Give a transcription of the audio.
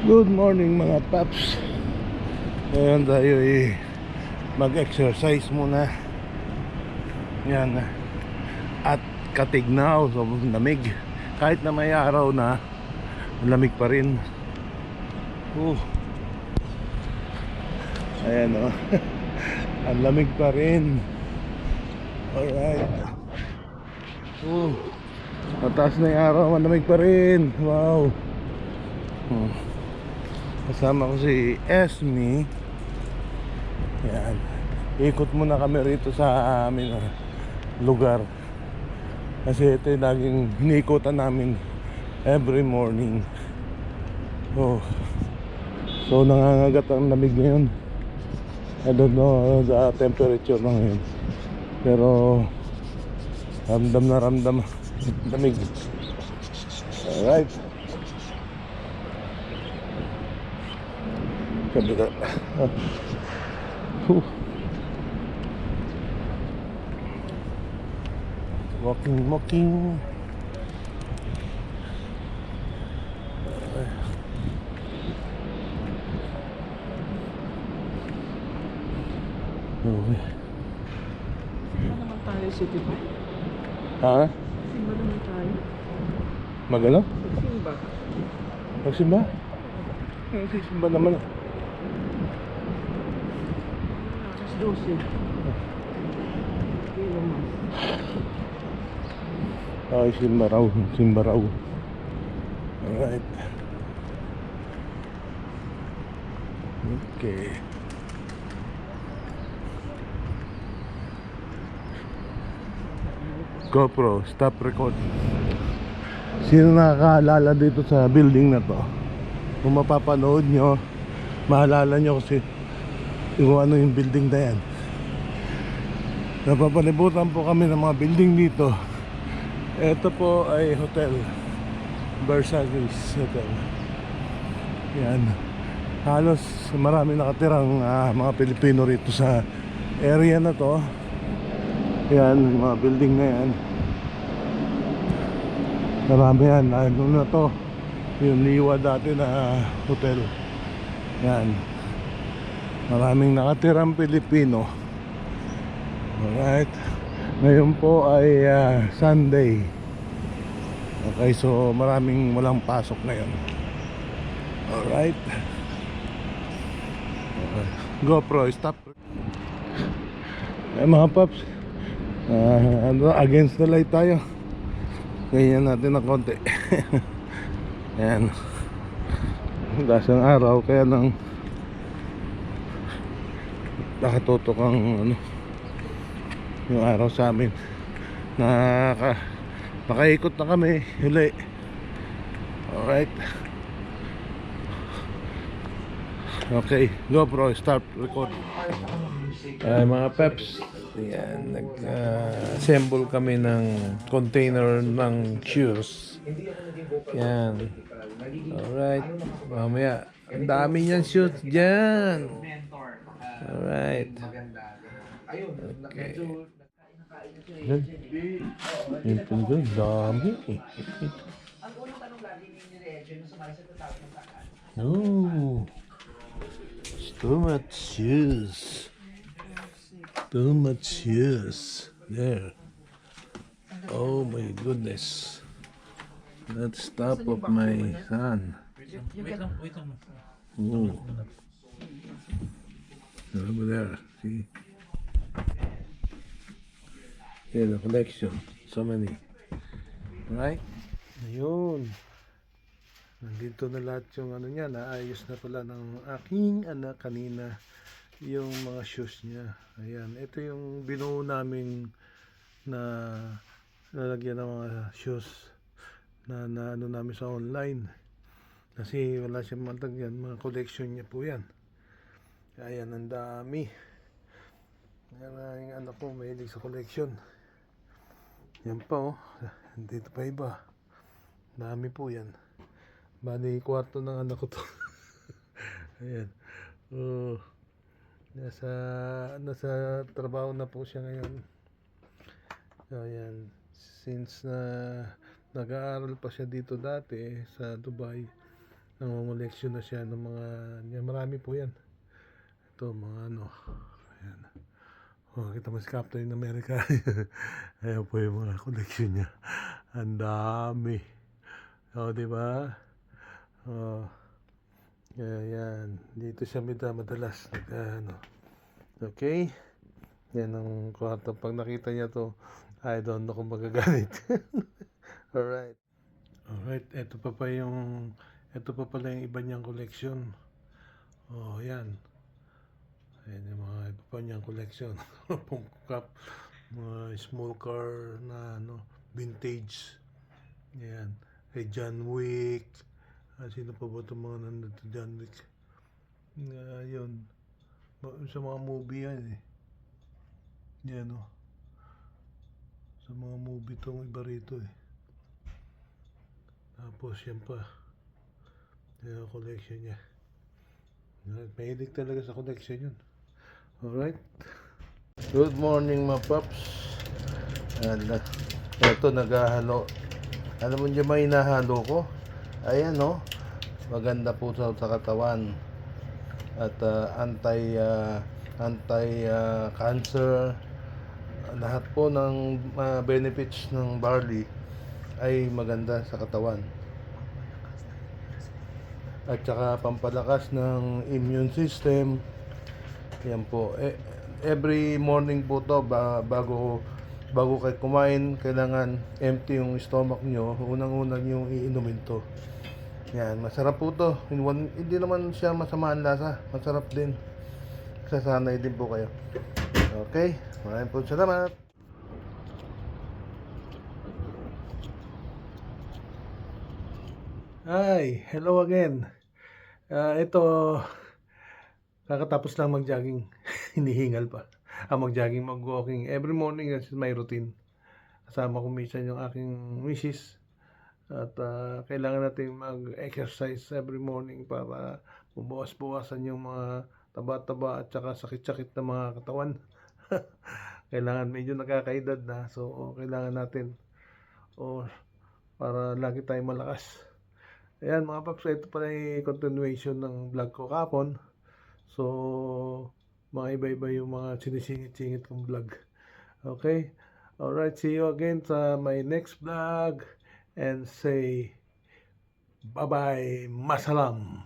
Good morning mga paps. Ngayon tayo mag-exercise muna. Yan. At katignaw, so lamig. Kahit na may araw na, lamig pa rin. Ayan o. Ang lamig pa rin. Alright. Mataas na yung araw, malamig pa rin. Wow. Kasama ko si Esme. Yan. Ikot muna kami rito sa amin lugar. Kasi ito yung laging hiniikutan namin every morning. So nangangagat ang lamig ngayon. I don't know the temperature na ngayon, pero ramdam na ramdam lamig. Alright. Kabila. Walking. Okay. Simba naman tayo, City ba? Ha? Simba naman tayo. Magano? Simba. Magsimba? Magsimba naman. Alas 12. Okay naman. Ay, simba raw. Alright. Okay. GoPro, stop recording. Sino nakakaalala dito sa building na to? Kung mapapanood nyo, maalala nyo kasi kung ano yung building na yan. Napapalibutan po kami ng mga building dito. Ito po ay hotel, Versailles Hotel. Yan. Halos marami nakatirang mga Pilipino rito sa area na to. Yan, mga building na yan. Marami yan. Ano na to, yung Liwa dati na hotel. Yan. Maraming nakatirang Pilipino. Alright. Ngayon po ay Sunday. Okay, so maraming walang pasok ngayon. Alright. Okay. GoPro, stop. Mga paps, against the light tayo. Ganyan natin ng konti. Ayan. Gas ang araw, kaya nang nakatutok ang yung araw sa amin. Nakaikot na kami huli. Alright. Okay, GoPro, start recording. Ay mga peps, yan, nag-assemble kami ng container ng shoes. Yan. Alright. Mamaya, ang dami niyan shoes dyan. Alright. Okay. Yan. Ito dyan, dami. Oh. Too much shoes. Too much shoes. There. Oh my goodness. That's top of my son. Oh. Over there. See? Yeah, the collection. So many. Right? Ayun. Nandito na lahat yung ano niya. Naayos na pala ng aking anak kanina yung mga shoes niya. Ayan. Ito yung binuo namin na lalagyan ng mga shoes na ano namin sa online. Kasi wala siyang matagyan. Mga collection niya po yan. Ayan, ang dami. Yung anak ko mahilig sa collection. Yan pa oh. Dito pa iba. Dami po yan. Bali, kwarto ng anak ko to. Ayan. Nasa trabaho na po siya ngayon. Ayan. Since nag-aaral pa siya dito dati sa Dubai, nangungoleksyon na siya ng mga, yan, marami po yan. Ito, mga ano, ayan. Oh, kita mo si Captain America. Ayan po yung mga koleksyon niya. Ang dami. Oh, di ba? Oh, yan. Dito siya madalas. Ano. Okay? Yan ang kwarto. Pag nakita niya to, I don't know kung magagalit. Alright. Alright, ito pa pala yung iba niyang collection. Oh, yan. Ayan yung mga iba pa niyang collection. Funko Pop, mga small car na ano, vintage. Yan. Kay John Wick. Sino pa ba itong mga nandito John Wick? Yun. Sa mga movie yan eh. Yan o. Sa mga movie itong iba rito eh. Tapos yan pa. Yung collection niya. Mahilig talaga sa collection yun. Alright. Good morning mga paps. Ito naghahalo. Alam mo dyan may hinahalo ko? Ayan no. Maganda po sa katawan. At anti cancer. Lahat po ng benefits ng barley ay maganda sa katawan. At saka pampalakas ng immune system. Yan po. Every morning po to bago kayo kumain, kailangan empty yung stomach nyo. Unang-unang yung iinumin to. Yan, masarap po to. Hindi naman siya masama ang lasa. Masarap din. Sasanay din po kayo. Okay? Maraming po salamat. Hi, hello again. Ito, kakatapos lang mag-jogging. Hinihingal pa. Mag-jogging, mag-walking. Every morning, this is my routine. Kasama ko minsan yung aking misis. At kailangan natin mag-exercise every morning para bubawas-bawasan yung mga taba-taba at saka sakit-sakit na mga katawan. Kailangan medyo nakakaedad na. So, kailangan natin para lagi tayong malakas. Ayan mga paps, ito pala yung continuation ng vlog ko kapon. So, mga iba-iba yung mga sinisingit-singit kong vlog. Okay? Alright, see you again sa my next vlog. And say, bye-bye, masalam.